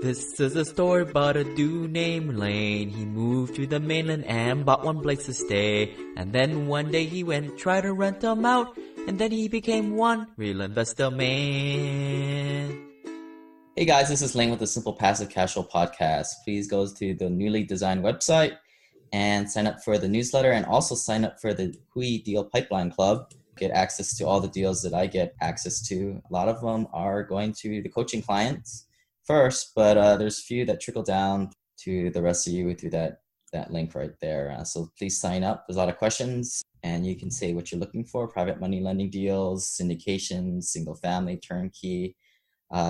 This is a story about a dude named Lane. He moved to the mainland and bought one place to stay. And then one day he went try to rent them out. And then he became one real investor man. Hey guys, this is Lane with the Simple Passive Cashflow podcast. Please go to the newly designed website and sign up for the newsletter, and also sign up for the Hui Deal Pipeline Club. Get access to all the deals that I get access to. A lot of them are going to the coaching clients first, but there's a few that trickle down to the rest of you through that link right there. So please sign up. There's a lot of questions, and you can say what you're looking for: private money lending deals, syndications, single family, turnkey.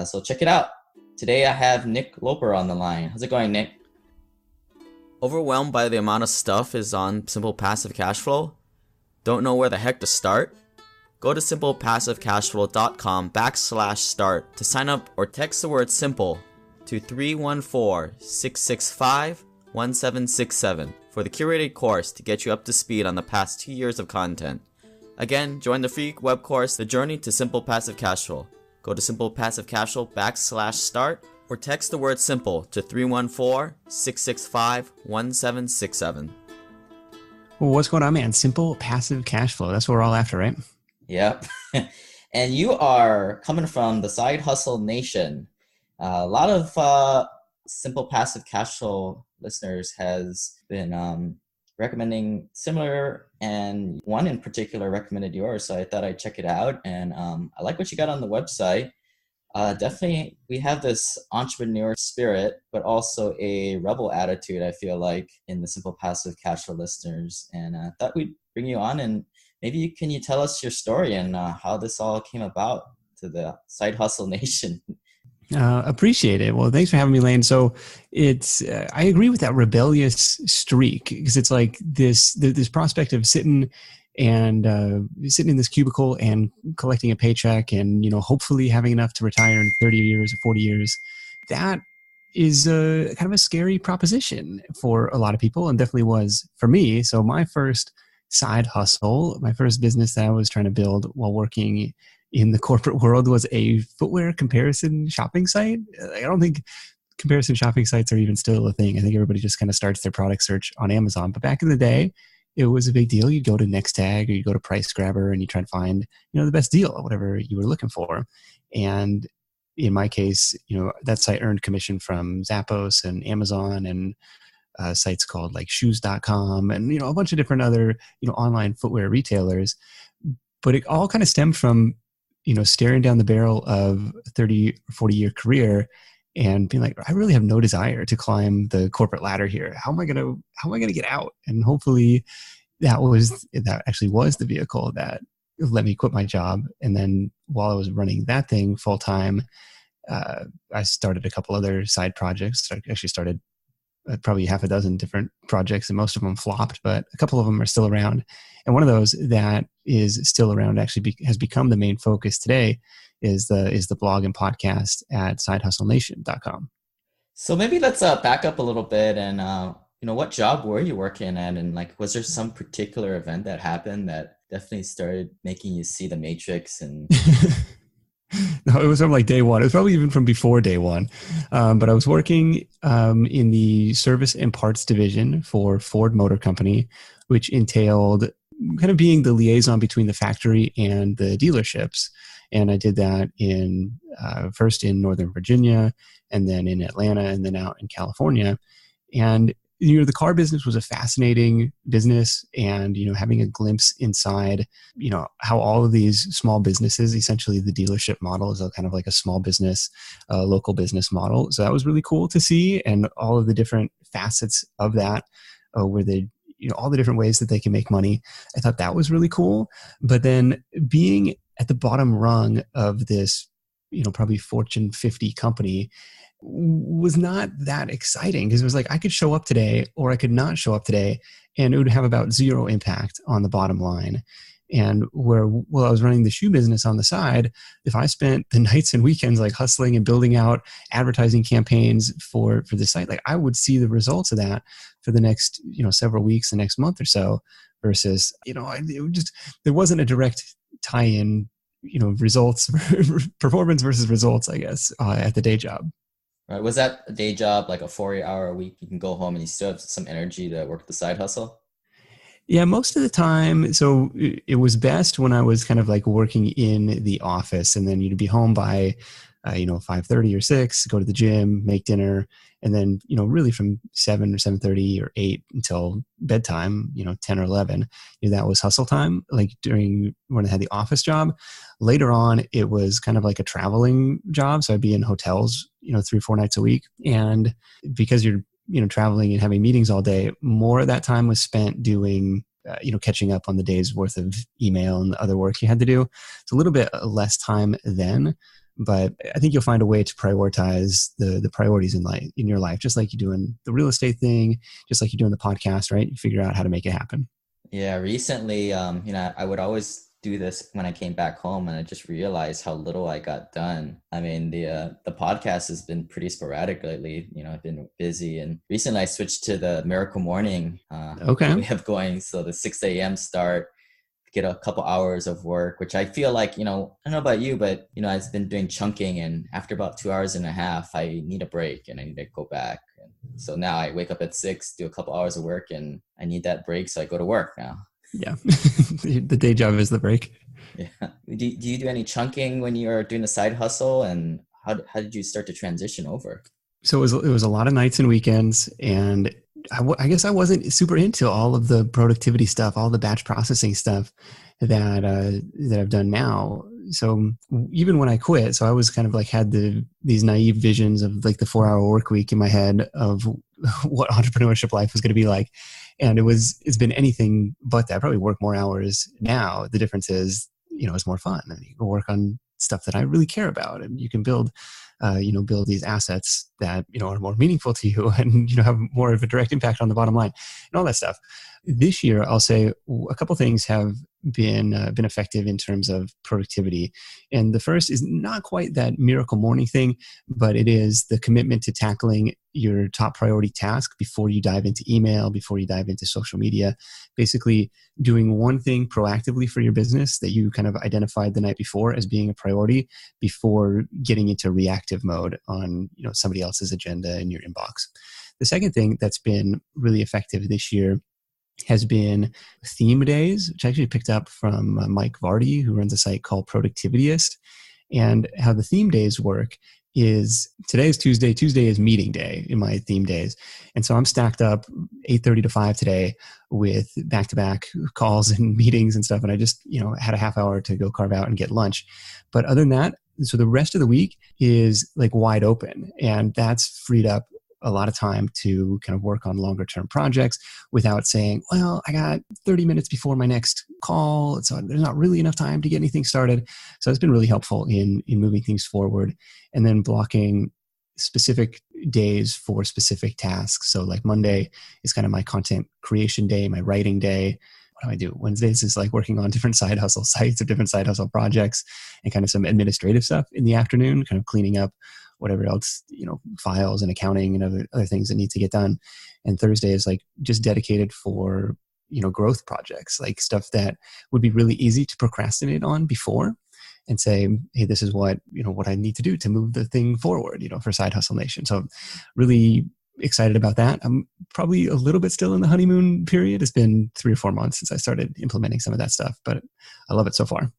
So check it out. Today I have Nick Loper on the line. How's it going, Nick? Overwhelmed by the amount of stuff is on Simple Passive Cashflow? Don't know where the heck to start? Go to simplepassivecashflow.com/start to sign up, or text the word SIMPLE to 314-665-1767 for the curated course to get you up to speed on the past 2 years of content. Again, join the free web course, The Journey to Simple Passive Cashflow. Go to simplepassivecashflow.com/start or text the word SIMPLE to 314-665-1767. Well, what's going on, man? Simple passive cash flow. That's what we're all after, right? Yep. And you are coming from the Side Hustle Nation. A lot of Simple Passive Cash Flow listeners has been recommending similar, and one in particular recommended yours. So I thought I'd check it out. And I like what you got on the website. Definitely, we have this entrepreneur spirit, but also a rebel attitude, I feel like, in the Simple Passive Cash Flow listeners. And I thought we'd bring you on, and maybe can you tell us your story and how this all came about to the Side Hustle Nation? Appreciate it. Well, thanks for having me, Lane. So it's, I agree with that rebellious streak, because it's like this prospect of sitting in this cubicle and collecting a paycheck and, hopefully having enough to retire in 30 years or 40 years. That is kind of a scary proposition for a lot of people, and definitely was for me. So my first side hustle, my first business that I was trying to build while working in the corporate world was a footwear comparison shopping site. I don't think comparison shopping sites are even still a thing. I think everybody just kind of starts their product search on Amazon. But back in the day, it was a big deal. You'd go to NextTag or you'd go to Price Grabber and you try to find, the best deal or whatever you were looking for. And in my case, that site earned commission from Zappos and Amazon and sites called like shoes.com and, a bunch of different other, online footwear retailers. But it all kind of stemmed from, staring down the barrel of a 30 or 40 year career and being like, I really have no desire to climb the corporate ladder here. How am I going to get out? And hopefully that actually was the vehicle that let me quit my job. And then while I was running that thing full time, I started a couple other side projects. I actually started probably half a dozen different projects, and most of them flopped, but a couple of them are still around. And one of those that is still around actually has become the main focus today is the blog and podcast at sidehustlenation.com. So maybe let's back up a little bit and, what job were you working at? And was there some particular event that happened that definitely started making you see the matrix? And No, it was from day one. It was probably even from before day one. But I was working in the service and parts division for Ford Motor Company, which entailed kind of being the liaison between the factory and the dealerships. And I did that first in Northern Virginia, and then in Atlanta, and then out in California. And the car business was a fascinating business, and having a glimpse inside how all of these small businesses, essentially the dealership model is kind of like a small business, local business model. So that was really cool to see, and all of the different facets of that, where they all the different ways that they can make money. I thought that was really cool. But then being at the bottom rung of this, probably Fortune 50 company was not that exciting, because it was I could show up today or I could not show up today, and it would have about zero impact on the bottom line. And while I was running the shoe business on the side, if I spent the nights and weekends hustling and building out advertising campaigns for the site, I would see the results of that for the next several weeks, the next month or so, versus there wasn't a direct tie-in, results, performance versus results, I guess, at the day job. Right. Was that a day job, like a 40-hour a week? You can go home and you still have some energy to work the side hustle? Yeah, most of the time. So it was best when I was kind of like working in the office, and then you'd be home by, 5:30 or 6, go to the gym, make dinner, and then, really from 7 or 7:30 or 8 until bedtime, 10 or 11, that was hustle time, like during when I had the office job. Later on, it was kind of like a traveling job. So I'd be in hotels, 3 or 4 nights a week. And because you're traveling and having meetings all day, more of that time was spent doing, catching up on the day's worth of email and the other work you had to do. It's a little bit less time then, but I think you'll find a way to prioritize the priorities in your life, just like you do in the real estate thing, just like you do in the podcast, right? You figure out how to make it happen. Yeah, recently, I would always do this when I came back home, and I just realized how little I got done. I mean, the podcast has been pretty sporadic lately. I've been busy, and recently I switched to the Miracle Morning Okay. way of going. So the 6 a.m. start, get a couple hours of work, which I feel like, I don't know about you, but, I've been doing chunking, and after about 2 hours and a half, I need a break and I need to go back. And so now I wake up at 6, do a couple hours of work, and I need that break. So I go to work now. Yeah. The day job is the break. Yeah. Do you do any chunking when you're doing the side hustle, and how did you start to transition over? So it was a lot of nights and weekends, and I guess I wasn't super into all of the productivity stuff, all the batch processing stuff that I've done now. So even when I quit, so I was kind of like had these naive visions of like the 4-hour work week in my head of what entrepreneurship life was going to be like. And it's been anything but that. I probably work more hours now. The difference is, it's more fun, and you can work on stuff that I really care about, and you can build these assets that, are more meaningful to you and, have more of a direct impact on the bottom line and all that stuff. This year, I'll say a couple things have been effective in terms of productivity. And the first is not quite that miracle morning thing, but it is the commitment to tackling your top priority task before you dive into email, before you dive into social media. Basically doing one thing proactively for your business that you kind of identified the night before as being a priority before getting into reactive mode on, somebody else's agenda in your inbox. The second thing that's been really effective this year has been theme days, which I actually picked up from Mike Vardy, who runs a site called Productivityist. And how the theme days work is today is Tuesday. Tuesday is meeting day in my theme days. And so I'm stacked up 8:30 to 5 today with back-to-back calls and meetings and stuff. And I just, had a half hour to go carve out and get lunch. But other than that, so the rest of the week is like wide open. And that's freed up a lot of time to kind of work on longer term projects without saying, well, I got 30 minutes before my next call, so there's not really enough time to get anything started. So it's been really helpful in moving things forward, and then blocking specific days for specific tasks. So like Monday is kind of my content creation day, my writing day. What do I do? Wednesdays is like working on different side hustle sites or different side hustle projects, and kind of some administrative stuff in the afternoon, kind of cleaning up whatever else, files and accounting and other things that need to get done. And Thursday is like just dedicated for, growth projects, like stuff that would be really easy to procrastinate on before and say, hey, this is what I need to do to move the thing forward, for Side Hustle Nation. So really excited about that. I'm probably a little bit still in the honeymoon period. It's been 3 or 4 months since I started implementing some of that stuff, but I love it so far.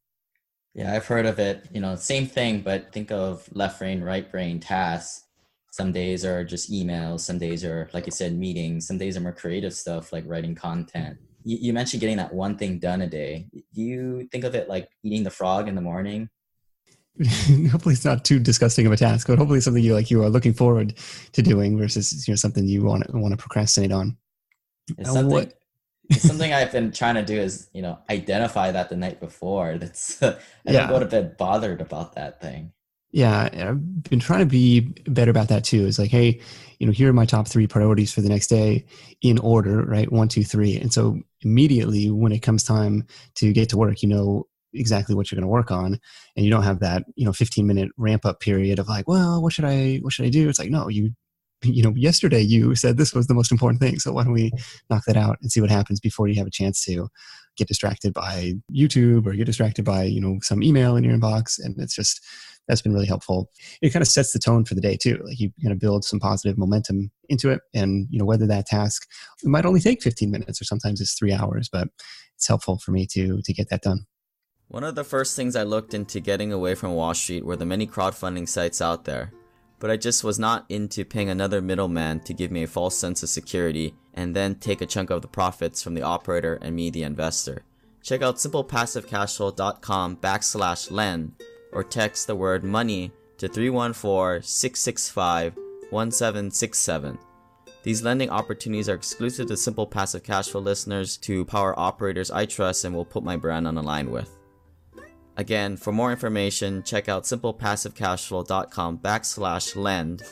Yeah, I've heard of it. Same thing, but think of left brain, right brain tasks. Some days are just emails. Some days are, like you said, meetings. Some days are more creative stuff like writing content. You mentioned getting that one thing done a day. Do you think of it like eating the frog in the morning? Hopefully it's not too disgusting of a task, but hopefully something you are looking forward to doing versus something you want to procrastinate on. It's something I've been trying to do is, identify that the night before. That's I don't go to bed bothered about that thing. Yeah, I've been trying to be better about that too. It's like, hey, here are my top 3 priorities for the next day in order, right? 1, 2, 3. And so immediately when it comes time to get to work, exactly what you're going to work on, and you don't have that 15-minute ramp up period of like, well, what should I do? It's like, no, yesterday you said this was the most important thing, so why don't we knock that out and see what happens before you have a chance to get distracted by YouTube or get distracted by, some email in your inbox. And that's been really helpful. It kind of sets the tone for the day too. Like you kind of build some positive momentum into it. And, whether that task it might only take 15 minutes or sometimes it's 3 hours, but it's helpful for me to get that done. One of the first things I looked into getting away from Wall Street were the many crowdfunding sites out there. But I just was not into paying another middleman to give me a false sense of security and then take a chunk of the profits from the operator and me, the investor. Check out simplepassivecashflow.com/lend or text the word money to 314-665-1767. These lending opportunities are exclusive to Simple Passive Cashflow listeners to power operators I trust and will put my brand on the line with. Again, for more information, check out simplepassivecashflow.com/lend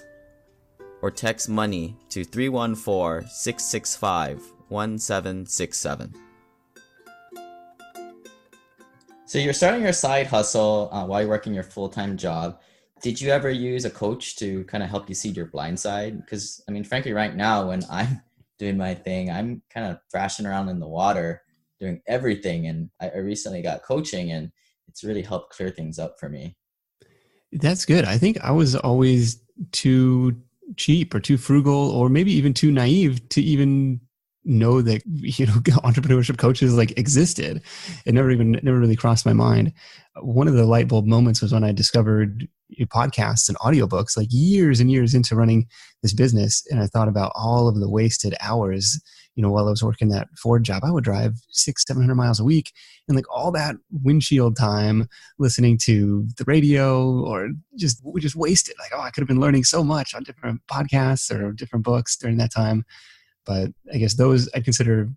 or text money to 314-665-1767. So you're starting your side hustle while you're working your full-time job. Did you ever use a coach to kind of help you see your blind side? Because, frankly, right now when I'm doing my thing, I'm kind of thrashing around in the water, doing everything. And I recently got coaching and it's really helped clear things up for me. That's good. I think I was always too cheap or too frugal or maybe even too naive to even know that, entrepreneurship coaches existed. It never really crossed my mind. One of the light bulb moments was when I discovered podcasts and audiobooks years and years into running this business. And I thought about all of the wasted hours, while I was working that Ford job. I would drive 600-700 miles a week and all that windshield time listening to the radio or we just wasted. I could have been learning so much on different podcasts or different books during that time. But I guess those I consider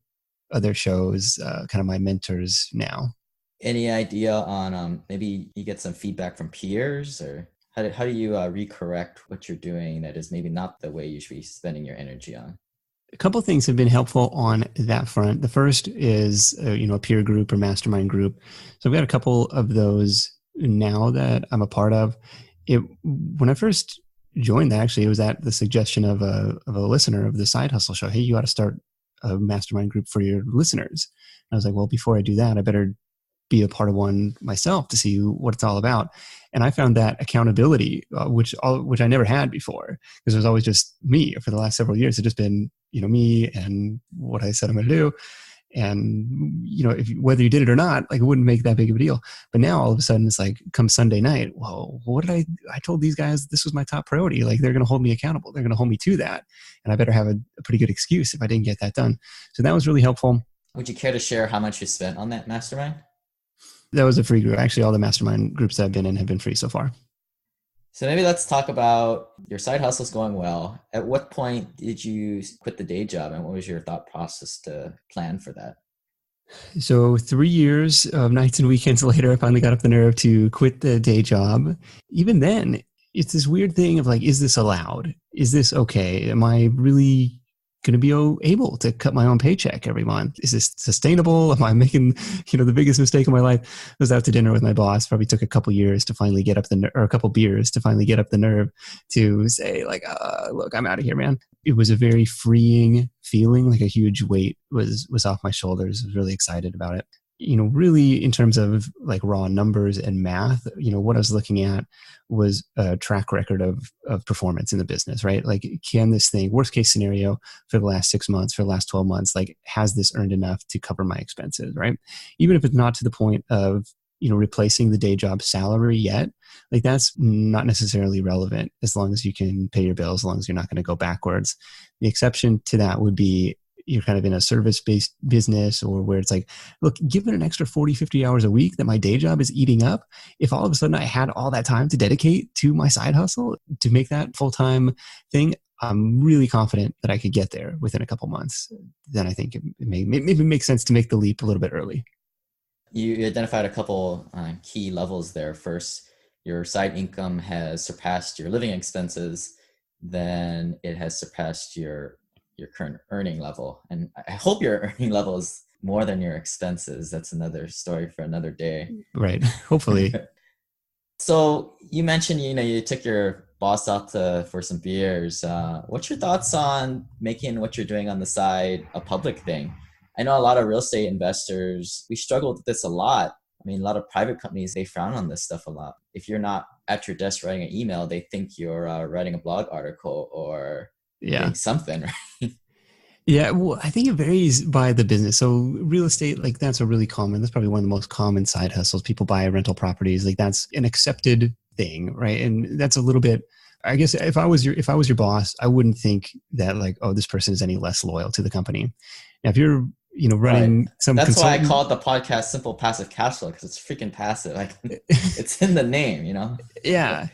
other shows kind of my mentors now. Any idea on maybe you get some feedback from peers, or how do you recorrect what you're doing that is maybe not the way you should be spending your energy on? A couple of things have been helpful on that front. The first is a peer group or mastermind group. So I've got a couple of those now that I'm a part of. When I first joined, actually, it was at the suggestion of a listener of the Side Hustle show. Hey, you ought to start a mastermind group for your listeners. And I was like, well, before I do that, I better be a part of one myself to see what it's all about. And I found that accountability, which I never had before, because it was always just me for the last several years. It's just been, me and what I said I'm going to do. And, whether you did it or not, it wouldn't make that big of a deal. But now all of a sudden it's come Sunday night, well, what did I told these guys this was my top priority. They're going to hold me accountable. They're going to hold me to that. And I better have a pretty good excuse if I didn't get that done. So that was really helpful. Would you care to share how much you spent on that mastermind? That was a free group. Actually, all the mastermind groups that I've been in have been free so far. So maybe let's talk about your side hustle's going well. At what point did you quit the day job, and what was your thought process to plan for that? So 3 years of nights and weekends later, I finally got up the nerve to quit the day job. Even then, it's this weird thing of is this allowed? Is this okay? Am I really going to be able to cut my own paycheck every month? Is this sustainable? Am I making, the biggest mistake of my life? I was out to dinner with my boss. Probably took a couple years to finally get up or a couple beers to finally get up the nerve to say look, I'm out of here, man. It was a very freeing feeling. A huge weight was off my shoulders. I was really excited about it. Really in terms of raw numbers and math, what I was looking at was a track record of performance in the business, right? Can this thing, worst case scenario for the last 6 months, for the last 12 months, has this earned enough to cover my expenses, right? Even if it's not to the point of, replacing the day job salary yet, that's not necessarily relevant as long as you can pay your bills, as long as you're not going to go backwards. The exception to that would be you're kind of in a service-based business, or where it's look, given an extra 40, 50 hours a week that my day job is eating up, if all of a sudden I had all that time to dedicate to my side hustle, to make that full-time thing, I'm really confident that I could get there within a couple months. Then I think it maybe makes sense to make the leap a little bit early. You identified a couple key levels there. First, your side income has surpassed your living expenses. Then it has surpassed your current earning level. And I hope your earning level is more than your expenses. That's another story for another day. Right. Hopefully. So you mentioned, you took your boss out for some beers. What's your thoughts on making what you're doing on the side a public thing? I know a lot of real estate investors, we struggle with this a lot. I mean, a lot of private companies, they frown on this stuff a lot. If you're not at your desk writing an email, they think you're writing a blog article or doing something, right? Yeah, well, I think it varies by the business. So real estate, like that's a really common, that's probably one of the most common side hustles. People buy rental properties, like that's an accepted thing, right? And that's a little bit, I guess if I was your boss, I wouldn't think that like, oh, this person is any less loyal to the company. Now, if you're, running Right. some That's why I consultant, call it the podcast Simple Passive Cash Flow, because it's freaking passive. Like it's in the name, yeah.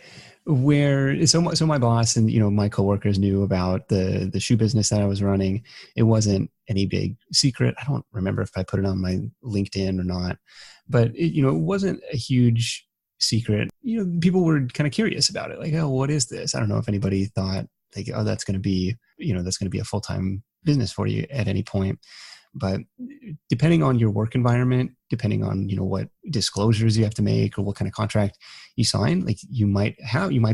Where so my boss and my coworkers knew about the shoe business that I was running. It wasn't any big secret. I don't remember if I put it on my LinkedIn or not, but it wasn't a huge secret. People were kind of curious about it, like, oh, what is this? I don't know if anybody thought like, oh, that's going to be a full-time business for you at any point. But depending on your work environment, depending on what disclosures you have to make or what kind of contract you sign, like you might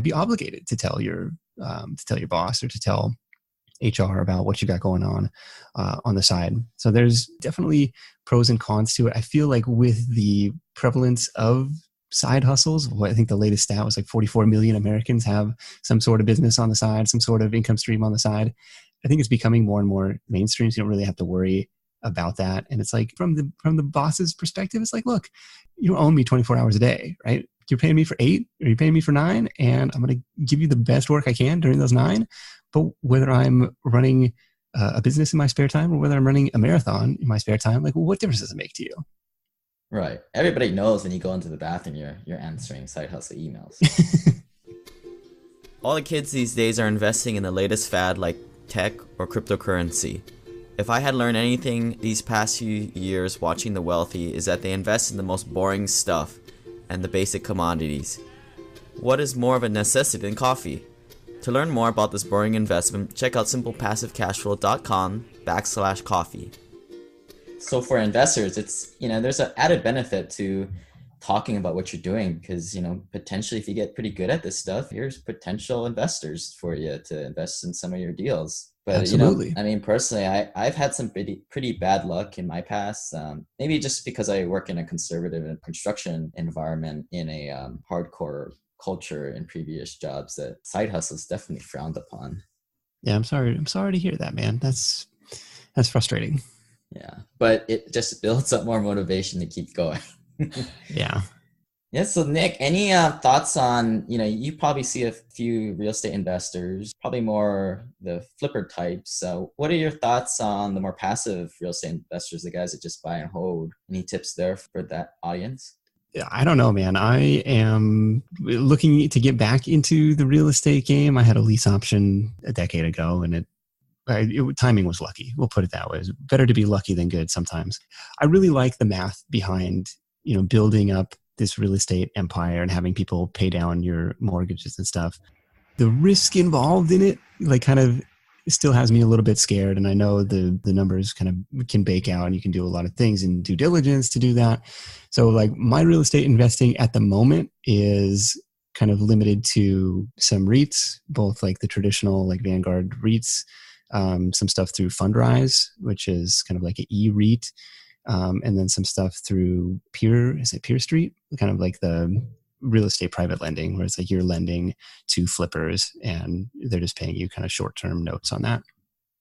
be obligated to tell your boss or to tell HR about what you got going on the side. So there's definitely pros and cons to it. I feel like with the prevalence of side hustles, I think the latest stat was like 44 million Americans have some sort of business on the side, some sort of income stream on the side. I think it's becoming more and more mainstream. So you don't really have to worry about that. And it's like from the boss's perspective, it's like, look, you don't own me 24 hours a day, right? You're paying me for 8 or you're paying me for 9, and I'm going to give you the best work I can during those 9. But whether I'm running a business in my spare time or whether I'm running a marathon in my spare time, like, what difference does it make to you? Right. Everybody knows when you go into the bathroom, you're answering side hustle emails. All the kids these days are investing in the latest fad like tech or cryptocurrency. If I had learned anything these past few years watching the wealthy, is that they invest in the most boring stuff and the basic commodities. What is more of a necessity than coffee? To learn more about this boring investment, check out simplepassivecashflow.com/coffee. So for investors, it's, there's an added benefit to talking about what you're doing because, potentially if you get pretty good at this stuff, here's potential investors for you to invest in some of your deals. But, Absolutely. Personally, I've had some pretty bad luck in my past. Maybe just because I work in a conservative and construction environment in a hardcore culture in previous jobs, that side hustle is definitely frowned upon. Yeah, I'm sorry to hear that, man. That's frustrating. Yeah, but it just builds up more motivation to keep going. Yeah. Yeah. So Nick, any thoughts on, you probably see a few real estate investors, probably more the flipper types. What are your thoughts on the more passive real estate investors, the guys that just buy and hold? Any tips there for that audience? I don't know, man. I am looking to get back into the real estate game. I had a lease option a decade ago and timing was lucky. We'll put it that way. It's better to be lucky than good sometimes. I really like the math behind, building up this real estate empire and having people pay down your mortgages and stuff. The risk involved in it, like, kind of still has me a little bit scared. And I know the numbers kind of can bake out and you can do a lot of things in due diligence to do that. So like my real estate investing at the moment is kind of limited to some REITs, both like the traditional like Vanguard REITs, some stuff through Fundrise, which is kind of like an e-REIT, and then some stuff through Peer Street, kind of like the real estate private lending, where it's like you're lending to flippers and they're just paying you kind of short-term notes on that.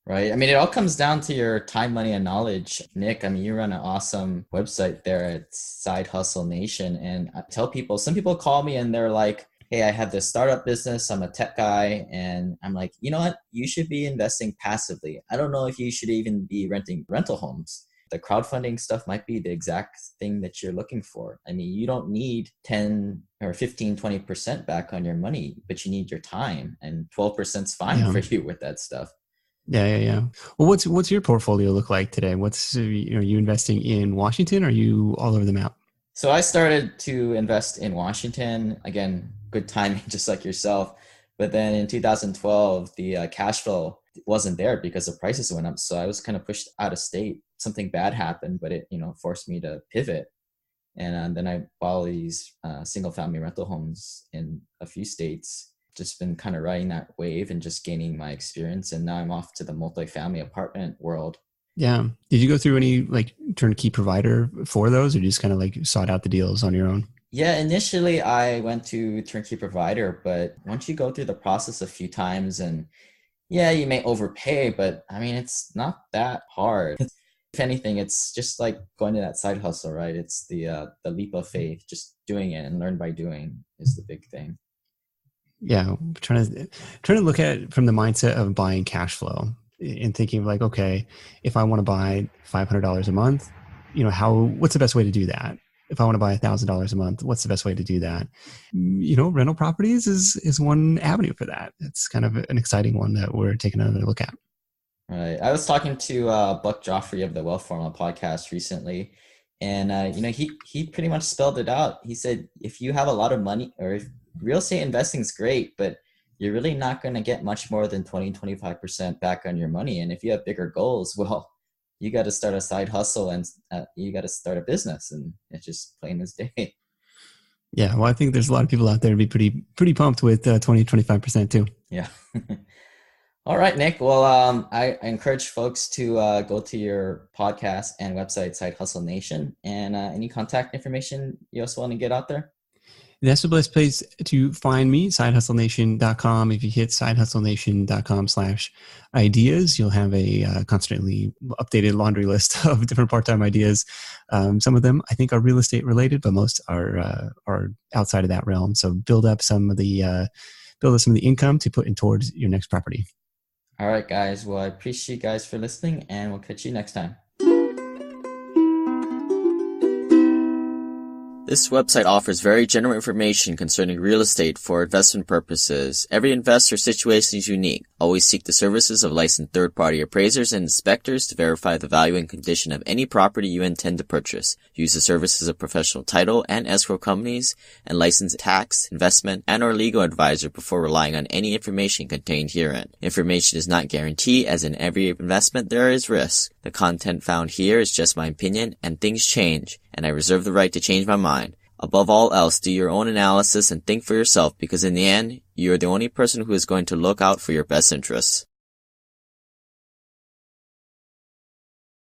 Right. I mean, it all comes down to your time, money, and knowledge. Nick, I mean, you run an awesome website there at Side Hustle Nation. And I tell people, some people call me and they're like, hey, I have this startup business. I'm a tech guy. And I'm like, you know what? You should be investing passively. I don't know if you should even be renting rental homes. The crowdfunding stuff might be the exact thing that you're looking for. I mean, you don't need 10 or 15, 20% back on your money, but you need your time, and 12% is fine for you with that stuff. Yeah. Well, what's your portfolio look like today? Are you investing in Washington? Or are you all over the map? So I started to invest in Washington. Again, good timing, just like yourself. But then in 2012, the cash flow wasn't there because the prices went up. So I was kind of pushed out of state. Something bad happened, but it forced me to pivot. And then I bought all these single family rental homes in a few states. Just been kind of riding that wave and just gaining my experience. And now I'm off to the multifamily apartment world. Yeah. Did you go through any like turnkey provider for those, or just kind of like sought out the deals on your own? Yeah, initially I went to turnkey provider, but once you go through the process a few times and yeah, you may overpay, but I mean, it's not that hard. If anything, it's just like going to that side hustle, right? It's the leap of faith, just doing it and learn by doing is the big thing. Yeah. Trying to look at it from the mindset of buying cash flow and thinking like, okay, if I want to buy $500 a month, what's the best way to do that? If I want to buy $1,000 a month, what's the best way to do that? Rental properties is one avenue for that. It's kind of an exciting one that we're taking another look at. Right. I was talking to Buck Joffrey of the Wealth Formula podcast recently, and he pretty much spelled it out. He said, if you have a lot of money, or if real estate investing is great, but you're really not going to get much more than 20-25% back on your money. And if you have bigger goals, well, you got to start a side hustle and you got to start a business, and it's just plain as day. Yeah. Well, I think there's a lot of people out there to be pretty pumped with 20-25% too. Yeah. All right, Nick. Well, I encourage folks to go to your podcast and website, Side Hustle Nation, and any contact information you also want to get out there. That's the best place to find me, sidehustlenation.com. If you hit sidehustlenation.com/ideas, you'll have a constantly updated laundry list of different part-time ideas. Some of them I think are real estate related, but most are outside of that realm. So build up some of the income to put in towards your next property. All right, guys. Well, I appreciate you guys for listening, and we'll catch you next time. This website offers very general information concerning real estate for investment purposes. Every investor's situation is unique. Always seek the services of licensed third-party appraisers and inspectors to verify the value and condition of any property you intend to purchase. Use the services of professional title and escrow companies and licensed tax, investment, and or legal advisor before relying on any information contained herein. Information is not guaranteed, as in every investment there is risk. The content found here is just my opinion, and things change, and I reserve the right to change my mind. Above all else, do your own analysis and think for yourself, because in the end, you are the only person who is going to look out for your best interests.